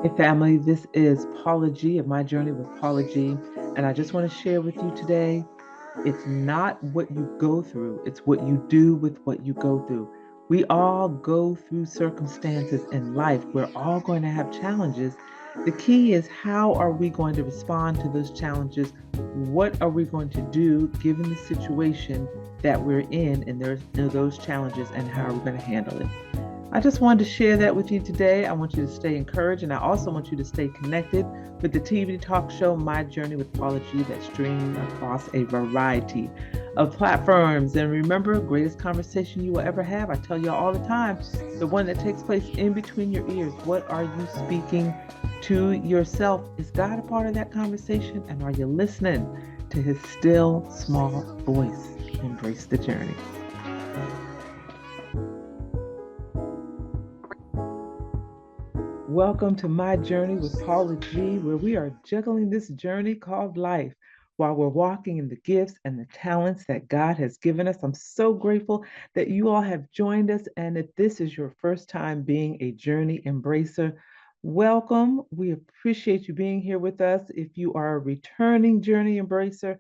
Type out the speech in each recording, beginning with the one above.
Hey family, this is Paula G of My Journey with Paula G, and I just want to share with you today, it's not what you go through, it's what you do with what you go through. We all go through circumstances in life. We're all going to have challenges. The key is how are we going to respond to those challenges? What are we going to do given the situation that we're in and there's those challenges, and how are we going to handle it? I just wanted to share that with you today. I want you to stay encouraged, and I also want you to stay connected with the TV talk show My Journey with Paula G that's streaming across a variety of platforms. And remember, greatest conversation you will ever have, I tell you all the time, the one that takes place in between your ears. What are you speaking to yourself? Is God a part of that conversation? And are you listening to his still small voice? Embrace the journey. Welcome to My Journey with Paula G, where we are juggling this journey called life while we're walking in the gifts and the talents that God has given us. I'm so grateful that you all have joined us. And if this is your first time being a journey embracer, welcome. We appreciate you being here with us. If you are a returning journey embracer,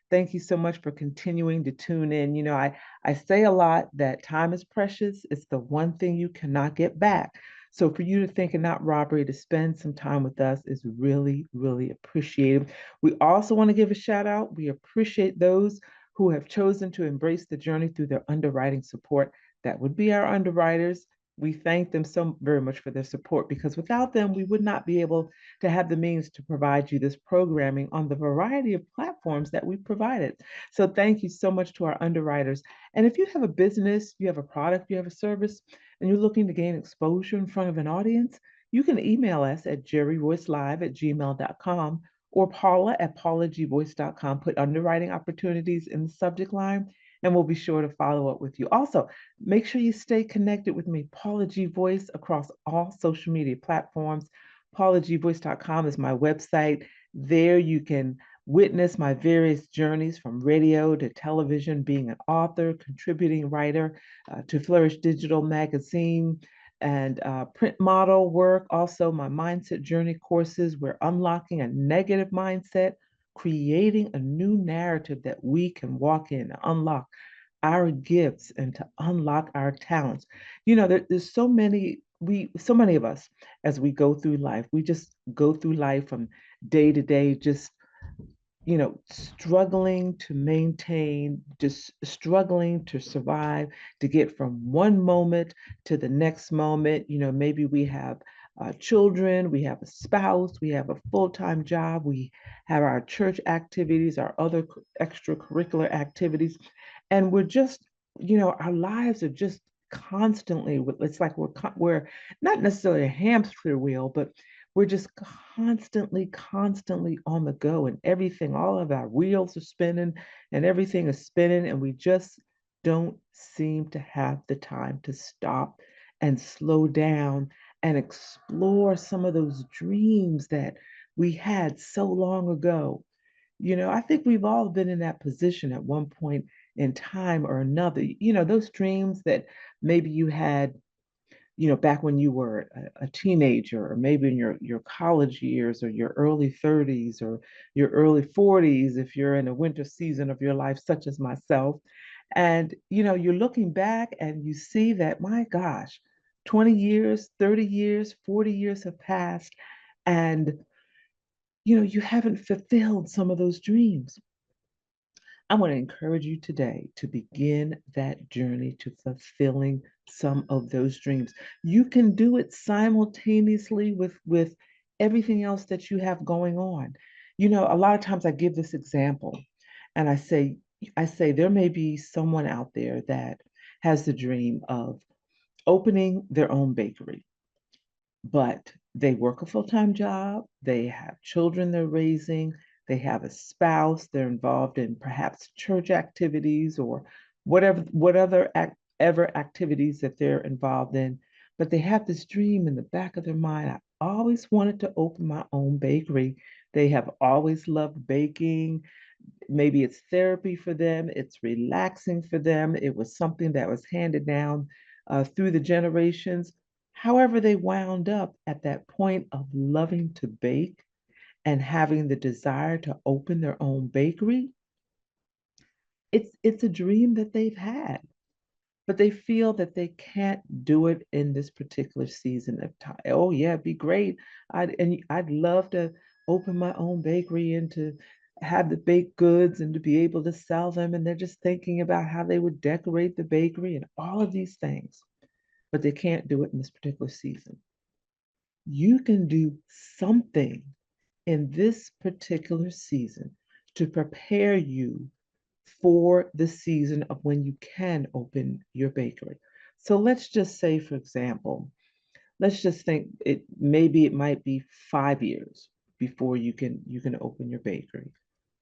thank you so much for continuing to tune in. I say a lot that time is precious, it's the one thing you cannot get back. So for you to think it not robbery to spend some time with us is really, really appreciated. We also want to give a shout out. We appreciate those who have chosen to embrace the journey through their underwriting support. That would be our underwriters. We thank them so very much for their support, because without them, we would not be able to have the means to provide you this programming on the variety of platforms that we provided. So thank you so much to our underwriters. And if you have a business, you have a product, you have a service, and you're looking to gain exposure in front of an audience, you can email us at jerryvoicelive@gmail.com or paula@paulagvoice.com. Put underwriting opportunities in the subject line, and we'll be sure to follow up with you. Also, make sure you stay connected with me, Paula G Voice, across all social media platforms. paulagvoice.com is my website. There you can witness my various journeys from radio to television, being an author, contributing writer, to Flourish Digital Magazine, and print model work. Also, my mindset journey courses. We're unlocking a negative mindset, creating a new narrative that we can walk in, unlock our gifts, and to unlock our talents. There's so many of us, as we go through life, we just go through life from day to day, just struggling to maintain, just struggling to survive, to get from one moment to the next moment. Maybe we have children, we have a spouse, we have a full time job, we have our church activities, our other extracurricular activities, and we're just, our lives are just constantly, it's like we're not necessarily a hamster wheel, but we're just constantly on the go, and everything, all of our wheels are spinning and everything is spinning, and we just don't seem to have the time to stop and slow down and explore some of those dreams that we had so long ago. I think we've all been in that position at one point in time or another. Those dreams that maybe you had, back when you were a teenager, or maybe in your college years, or your early 30s, or your early 40s, if you're in a winter season of your life, such as myself. And, you're looking back and you see that, my gosh, 20 years, 30 years, 40 years have passed. And, you haven't fulfilled some of those dreams. I want to encourage you today to begin that journey to fulfilling some of those dreams. You can do it simultaneously with everything else that you have going on. A lot of times I give this example, and I say there may be someone out there that has the dream of opening their own bakery, but they work a full-time job, they have children they're raising, they have a spouse, they're involved in perhaps church activities, or ever activities that they're involved in. But they have this dream in the back of their mind. I always wanted to open my own bakery. They have always loved baking. Maybe it's therapy for them, it's relaxing for them. It was something that was handed down through the generations. However, they wound up at that point of loving to bake and having the desire to open their own bakery. It's a dream that they've had, but they feel that they can't do it in this particular season of time. Oh yeah, it'd be great. I'd love to open my own bakery and to have the baked goods and to be able to sell them. And they're just thinking about how they would decorate the bakery and all of these things, but they can't do it in this particular season. You can do something in this particular season to prepare you for the season of when you can open your bakery. So let's just say, for example, let's just think it might be 5 years before you can open your bakery.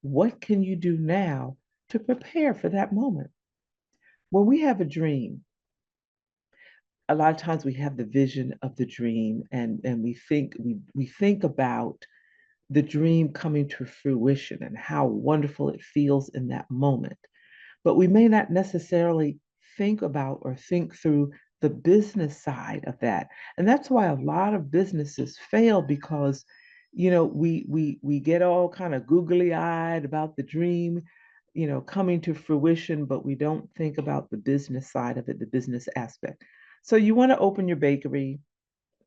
What can you do now to prepare for that moment? When we have a dream, a lot of times we have the vision of the dream, and we think about the dream coming to fruition and how wonderful it feels in that moment. But we may not necessarily think about or think through the business side of that. And that's why a lot of businesses fail, because we get all kind of googly eyed about the dream coming to fruition, but we don't think about the business side of it, the business aspect. So you want to open your bakery,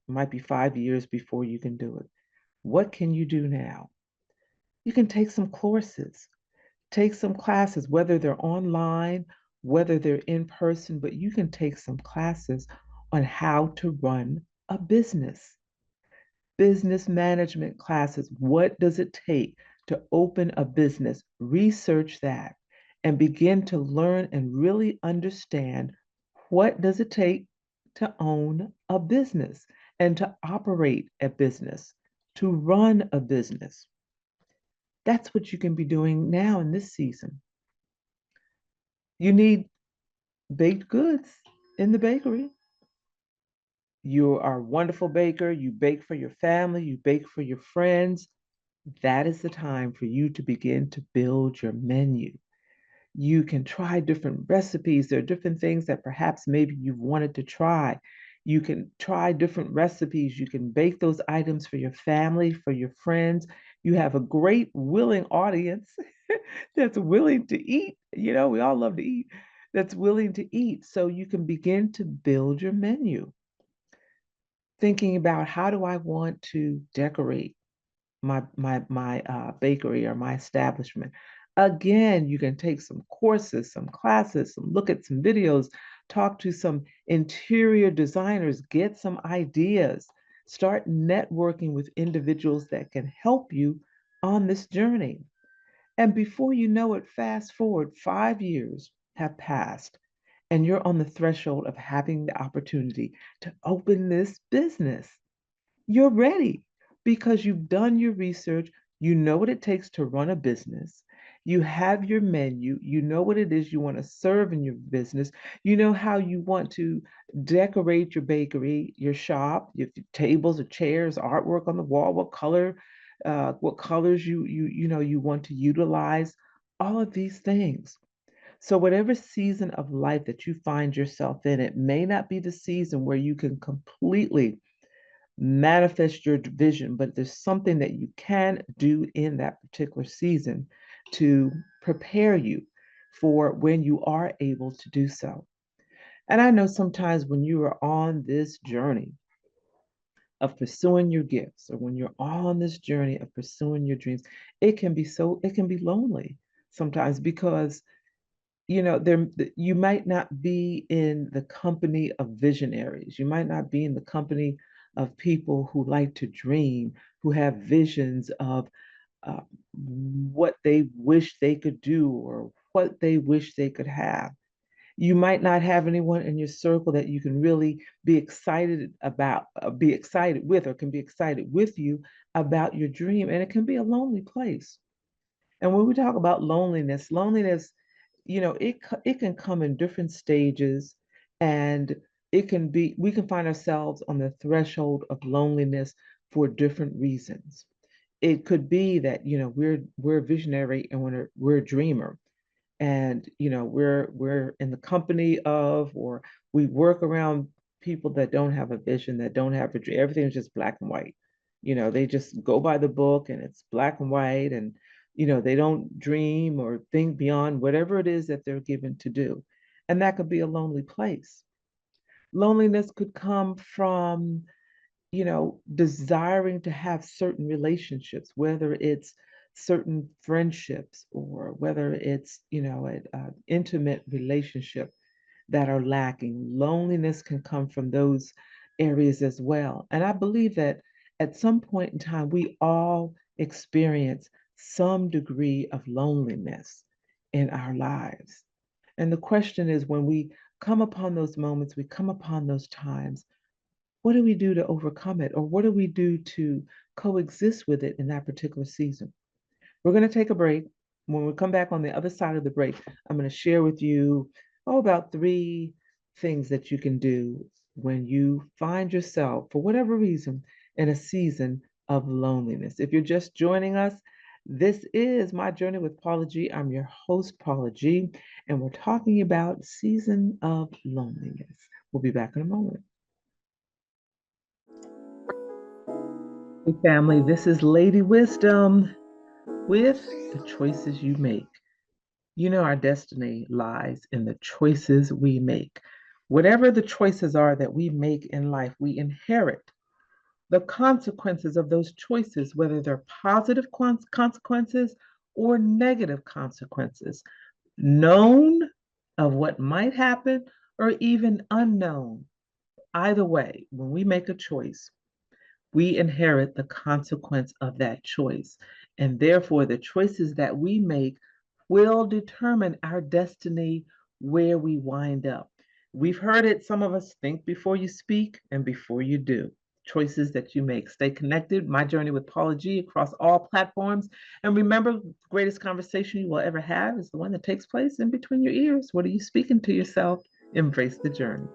it might be 5 years before you can do it. What can you do now? You can take some courses, take some classes, whether they're online, whether they're in person, but you can take some classes on how to run a business management classes. What does it take to open a business? Research that and begin to learn and really understand what does it take to own a business and to operate a business, to run a business. That's what you can be doing now in this season. You need baked goods in the bakery. You are a wonderful baker. You bake for your family, you bake for your friends. That is the time for you to begin to build your menu. You can try different recipes. There are different things that perhaps maybe you've wanted to try. You can try different recipes. You can bake those items for your family, for your friends. You have a great, willing audience that's willing to eat. We all love to eat, that's willing to eat. So you can begin to build your menu, thinking about how do I want to decorate my bakery or my establishment. Again, you can take some courses, some classes, look at some videos, talk to some interior designers, get some ideas, start networking with individuals that can help you on this journey. And before you know it, fast forward 5 years have passed, and you're on the threshold of having the opportunity to open this business. You're ready because you've done your research. You know what it takes to run a business. You have your menu. You know what it is you want to serve in your business. You know how you want to decorate your bakery, your shop, your tables or chairs, artwork on the wall, what colors you want to utilize, all of these things. So whatever season of life that you find yourself in, it may not be the season where you can completely manifest your vision, but there's something that you can do in that particular season to prepare you for when you are able to do so. And I know sometimes when you are on this journey of pursuing your gifts, or when you're on this journey of pursuing your dreams, it can be lonely sometimes, because there you might not be in the company of visionaries. You might not be in the company of people who like to dream, who have visions of uh, what they wish they could do or what they wish they could have. You might not have anyone in your circle that you can really be excited about, be excited with, or can be excited with you about your dream. And it can be a lonely place. And when we talk about loneliness, it can come in different stages, and we can find ourselves on the threshold of loneliness for different reasons. It could be that we're visionary and we're a dreamer, and we're in the company of, or we work around people that don't have a vision, that don't have a dream. Everything's just black and white. They just go by the book and it's black and white, and they don't dream or think beyond whatever it is that they're given to do. And that could be a lonely place. Loneliness could come from desiring to have certain relationships, whether it's certain friendships or whether it's, an intimate relationship that are lacking. Loneliness can come from those areas as well. And I believe that at some point in time, we all experience some degree of loneliness in our lives. And the question is, when we come upon those moments, we come upon those times, what do we do to overcome it? Or what do we do to coexist with it in that particular season? We're going to take a break. When we come back on the other side of the break, I'm going to share with you, about 3 things that you can do when you find yourself, for whatever reason, in a season of loneliness. If you're just joining us, this is My Journey with Paula G. I'm your host, Paula G, and we're talking about season of loneliness. We'll be back in a moment. Hey family, this is Lady Wisdom with the choices you make. Our destiny lies in the choices we make. Whatever the choices are that we make in life, we inherit the consequences of those choices, whether they're positive consequences or negative consequences, known of what might happen or even unknown. Either way, when we make a choice, we inherit the consequence of that choice. And therefore, the choices that we make will determine our destiny, where we wind up. We've heard it. Some of us: think before you speak and before you do. Choices that you make. Stay connected. My Journey with Paula G across all platforms. And remember, the greatest conversation you will ever have is the one that takes place in between your ears. What are you speaking to yourself? Embrace the journey.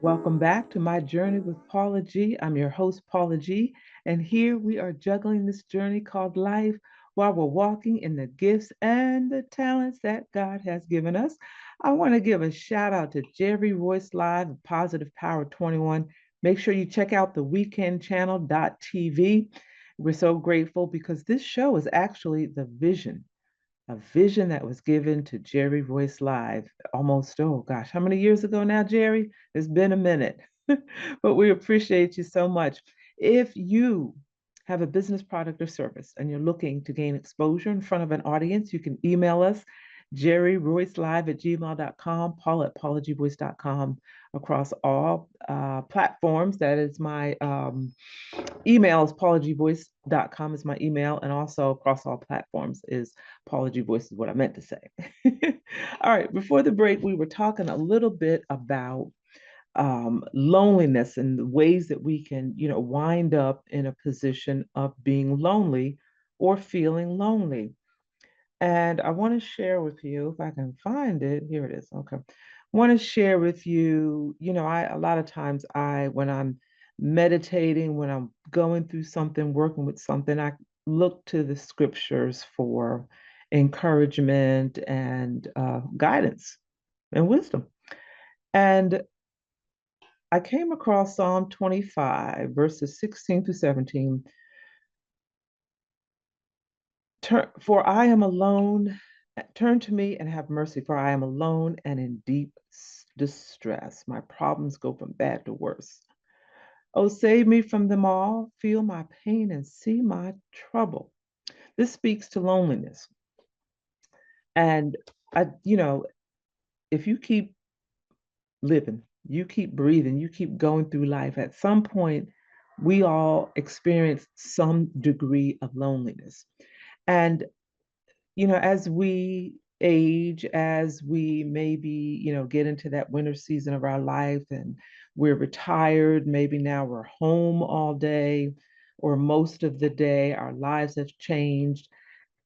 Welcome back to My Journey with Paula G. I'm your host, Paula G, and here we are juggling this journey called life while we're walking in the gifts and the talents that God has given us. I want to give a shout out to Jerry Voice Live of Positive Power 21. Make sure you check out the weekendchannel.tv. We're so grateful because this show is actually the vision, a vision that was given to Jerry Voice Live almost, oh gosh, how many years ago now, Jerry? It's been a minute, but we appreciate you so much. If you have a business, product, or service and you're looking to gain exposure in front of an audience, you can email us, jerryvoicelive@gmail.com, Paula at paulagvoice.com, across all platforms. That is my email is paulagvoice.com is my email, and also across all platforms is Paula G Voice is what I meant to say. All right, before the break, we were talking a little bit about loneliness and the ways that we can, wind up in a position of being lonely or feeling lonely. And I want to share with you, if I can find it, here it is. Okay. I want to share with you, a lot of times when I'm meditating, when I'm going through something, working with something, I look to the scriptures for encouragement and guidance and wisdom. And I came across Psalm 25, verses 16 through 17. For I am alone. Turn to me and have mercy, for I am alone and in deep distress. My problems go from bad to worse. Oh, save me from them all. Feel my pain and see my trouble. This speaks to loneliness. And if you keep living, you keep breathing, you keep going through life, at some point, we all experience some degree of loneliness. And as we age, as we maybe, get into that winter season of our life and we're retired, maybe now we're home all day or most of the day, our lives have changed.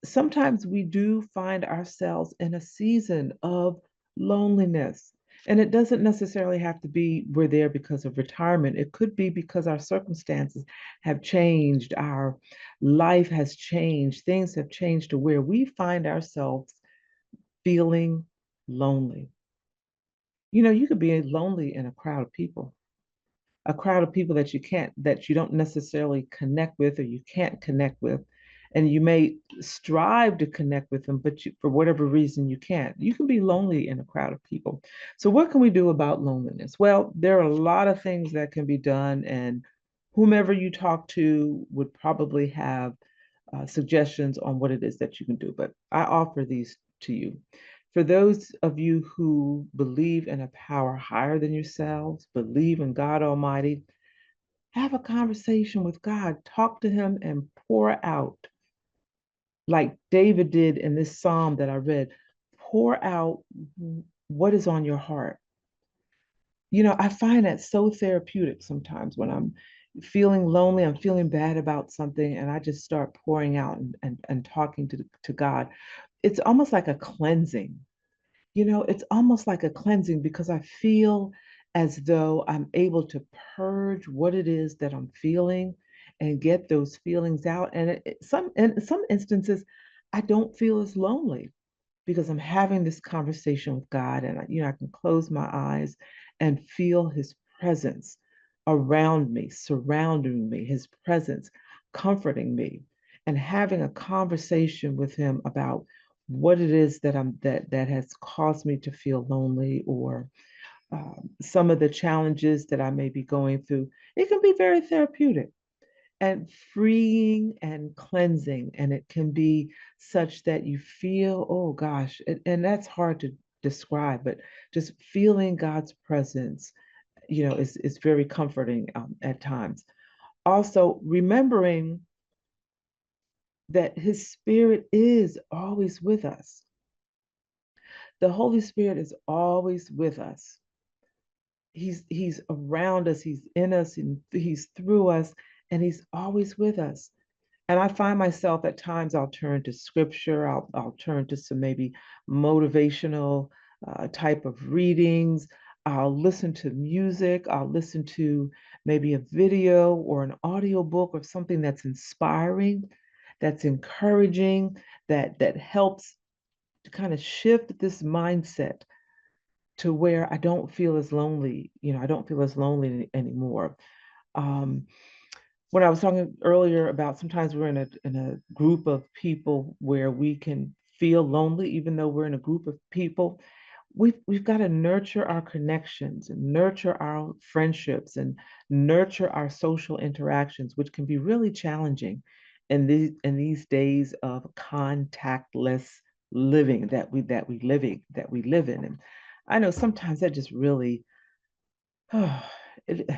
Sometimes we do find ourselves in a season of loneliness. And it doesn't necessarily have to be we're there because of retirement. It could be because our circumstances have changed, our life has changed, things have changed to where we find ourselves feeling lonely. You could be lonely in a crowd of people, a crowd of people that you don't necessarily connect with, or you can't connect with, and you may strive to connect with them, but for whatever reason you can't. You can be lonely in a crowd of people. So what can we do about loneliness? Well, there are a lot of things that can be done, and whomever you talk to would probably have suggestions on what it is that you can do, but I offer these to you. For those of you who believe in a power higher than yourselves, believe in God Almighty, have a conversation with God. Talk to Him and pour out, like David did in this psalm that I read. Pour out what is on your heart. I find that so therapeutic sometimes when I'm feeling lonely, I'm feeling bad about something, and I just start pouring out and talking to God. It's almost like a cleansing. It's almost like a cleansing because I feel as though I'm able to purge what it is that I'm feeling and get those feelings out. And in some instances, I don't feel as lonely because I'm having this conversation with God, and I can close my eyes and feel His presence around me, surrounding me, His presence comforting me, and having a conversation with Him about what it is that has caused me to feel lonely, or some of the challenges that I may be going through. It can be very therapeutic and freeing and cleansing. And it can be such that you feel, oh gosh, and that's hard to describe, but just feeling God's presence, is very comforting at times. Also, remembering that His Spirit is always with us. The Holy Spirit is always with us. He's around us, He's in us, and He's through us, and He's always with us. And I find myself at times I'll turn to scripture, I'll turn to some maybe motivational type of readings. I'll listen to music, I'll listen to maybe a video or an audio book or something that's inspiring, that's encouraging, that helps to kind of shift this mindset to where I don't feel as lonely. I don't feel as lonely anymore. Um, when I was talking earlier about sometimes we're in a group of people where we can feel lonely, even though we're in a group of people, we've got to nurture our connections and nurture our friendships and nurture our social interactions, which can be really challenging in these days of contactless living that we live in. And I know sometimes that just really it,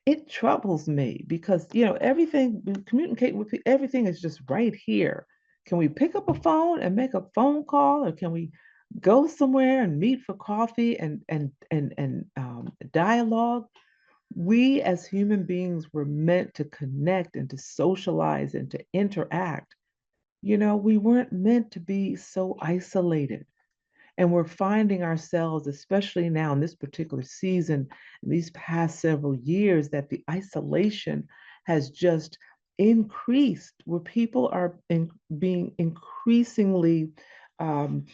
it troubles me because everything we communicate with everything is just right here. Can we pick up a phone and make a phone call, or can we go somewhere and meet for coffee and dialogue? We as human beings were meant to connect and to socialize and to interact. We weren't meant to be so isolated. And we're finding ourselves, especially now in this particular season, in these past several years, that the isolation has just increased, where people are being increasingly um,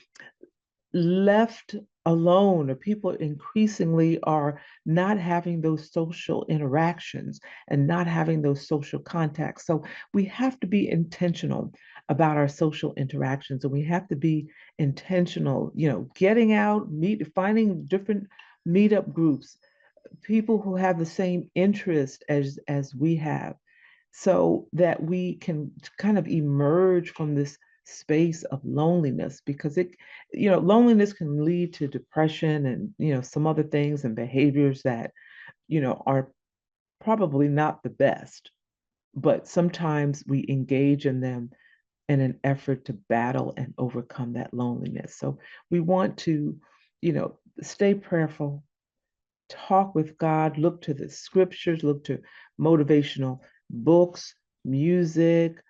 left alone, or people increasingly are not having those social interactions and not having those social contacts. So we have to be intentional about our social interactions, and we have to be intentional, getting out, finding different meetup groups, people who have the same interest as we have, so that we can kind of emerge from this space of loneliness, because loneliness can lead to depression and some other things and behaviors that are probably not the best, but sometimes we engage in them in an effort to battle and overcome that loneliness. So we want to stay prayerful, talk with God, look to the scriptures, look to motivational books, music,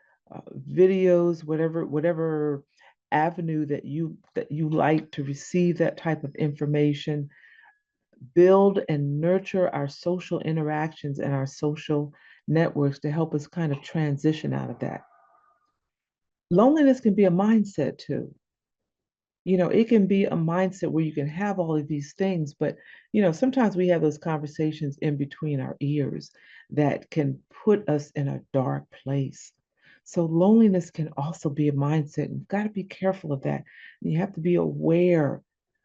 videos, whatever avenue that you like to receive that type of information. Build and nurture our social interactions and our social networks to help us kind of transition out of that. Loneliness can be a mindset too. It can be a mindset where you can have all of these things, but sometimes we have those conversations in between our ears that can put us in a dark place. So loneliness can also be a mindset, and you've got to be careful of that. You have to be aware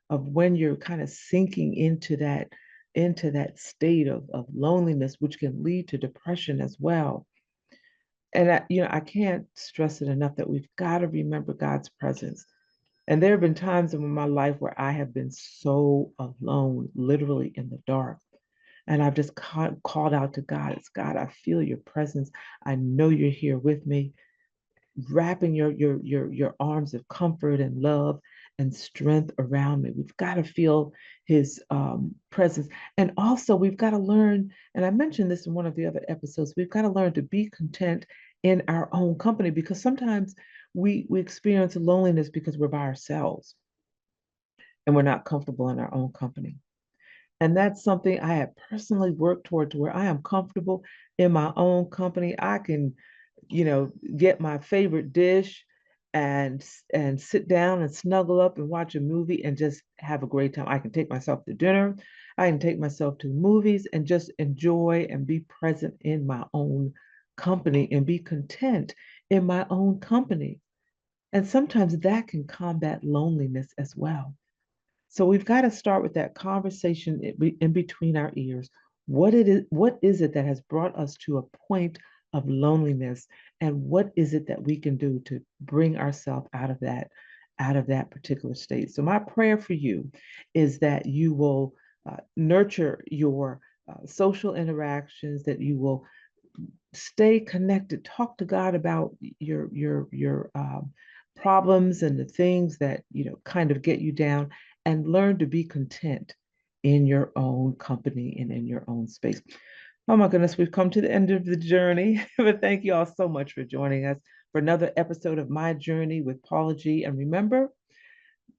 of when you're kind of sinking into that state of loneliness, which can lead to depression as well. And I can't stress it enough that we've got to remember God's presence. And there have been times in my life where I have been so alone, literally in the dark. And I've just called out to God. It's God, I feel your presence. I know you're here with me, wrapping your arms of comfort and love and strength around me. We've got to feel his presence. And also we've got to learn, and I mentioned this in one of the other episodes, we've got to learn to be content in our own company, because sometimes we experience loneliness because we're by ourselves and we're not comfortable in our own company. And that's something I have personally worked toward, to where I am comfortable in my own company. I can, get my favorite dish and sit down and snuggle up and watch a movie and just have a great time. I can take myself to dinner. I can take myself to movies and just enjoy and be present in my own company and be content in my own company. And sometimes that can combat loneliness as well. So we've got to start with that conversation in between our ears. What is it that has brought us to a point of loneliness, and what is it that we can do to bring ourselves out of that particular state? So my prayer for you is that you will nurture your social interactions, that you will stay connected, talk to God about your problems and the things that kind of get you down, and learn to be content in your own company and in your own space. Oh my goodness, we've come to the end of the journey. But thank you all so much for joining us for another episode of My Journey with Paula G. And remember,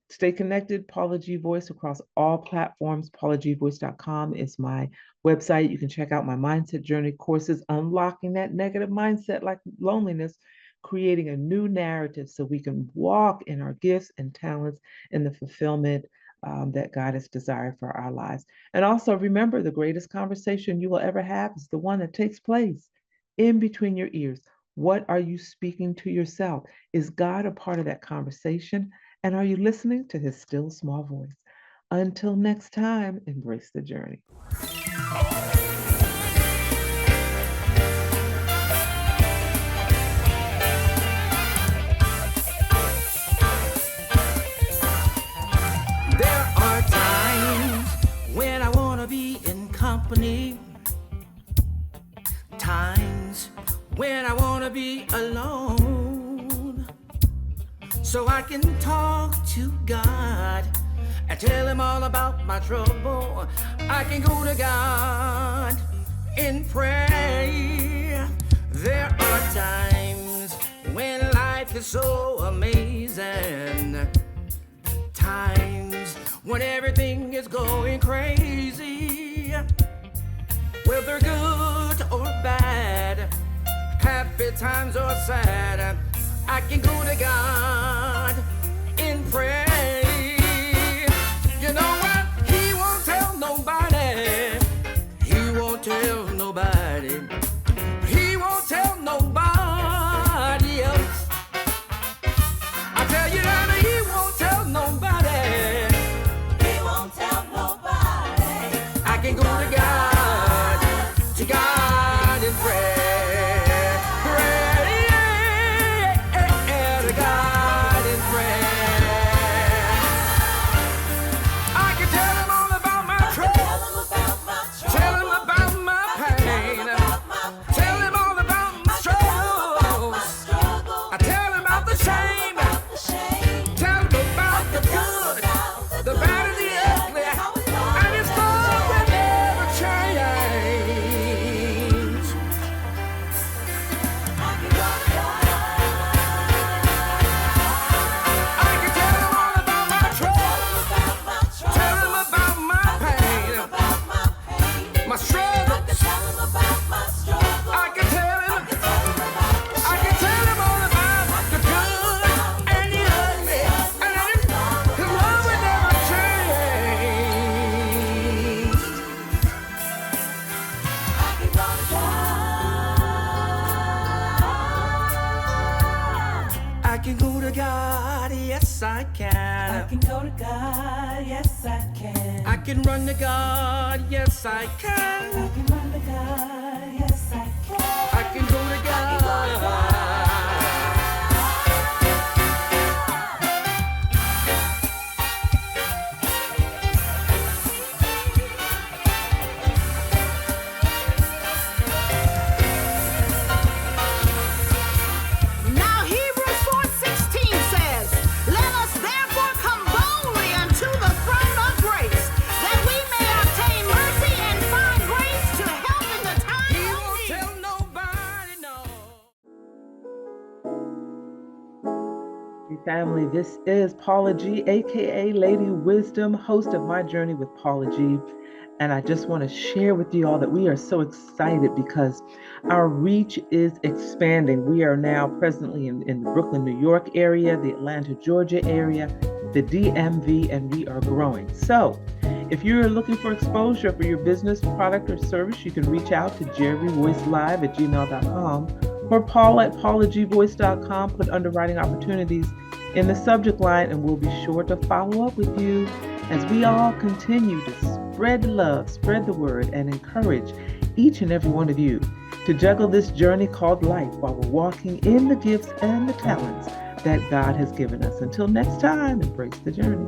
stay connected, Paula G Voice, across all platforms. PaulaGVoice.com is my website. You can check out my mindset journey courses, unlocking that negative mindset like loneliness, creating a new narrative so we can walk in our gifts and talents and the fulfillment that God has desired for our lives. And also remember, the greatest conversation you will ever have is the one that takes place in between your ears. What are you speaking to yourself? Is God a part of that conversation? And are you listening to his still small voice? Until next time, embrace the journey. There are times when I want to be in company, times when I want to be alone, so I can talk to God and tell him all about my trouble. I can go to God in prayer. There are times when life is so amazing, times when everything is going crazy, whether good or bad, happy times or sad, I can go to God in prayer. You know what? He won't tell nobody. He won't tell nobody. He won't tell nobody else. I tell you that he won't tell nobody. He won't tell nobody. I can go to God in prayer. Pray to God in prayer. can. I can go to God, yes I can. I can run to God, yes I can. I can run to God, yes I can. I can go to God. Now Hebrews 4:16 says, "Let us therefore come boldly unto the throne of grace, that we may obtain mercy and find grace to help in the time He of won't need." tell nobody no. Family, this is Paula G, aka Lady Wisdom, host of My Journey with Paula G. And I just want to share with you all that we are so excited because our reach is expanding. We are now presently in the Brooklyn, New York area, the Atlanta, Georgia area, the DMV, and we are growing. So if you're looking for exposure for your business, product, or service, you can reach out to jerryvoicelive@gmail.com or Paula at paulagvoice.com. Put underwriting opportunities in the subject line, and we'll be sure to follow up with you as we all continue to spread love, spread the word, and encourage each and every one of you to juggle this journey called life while we're walking in the gifts and the talents that God has given us. Until next time, embrace the journey.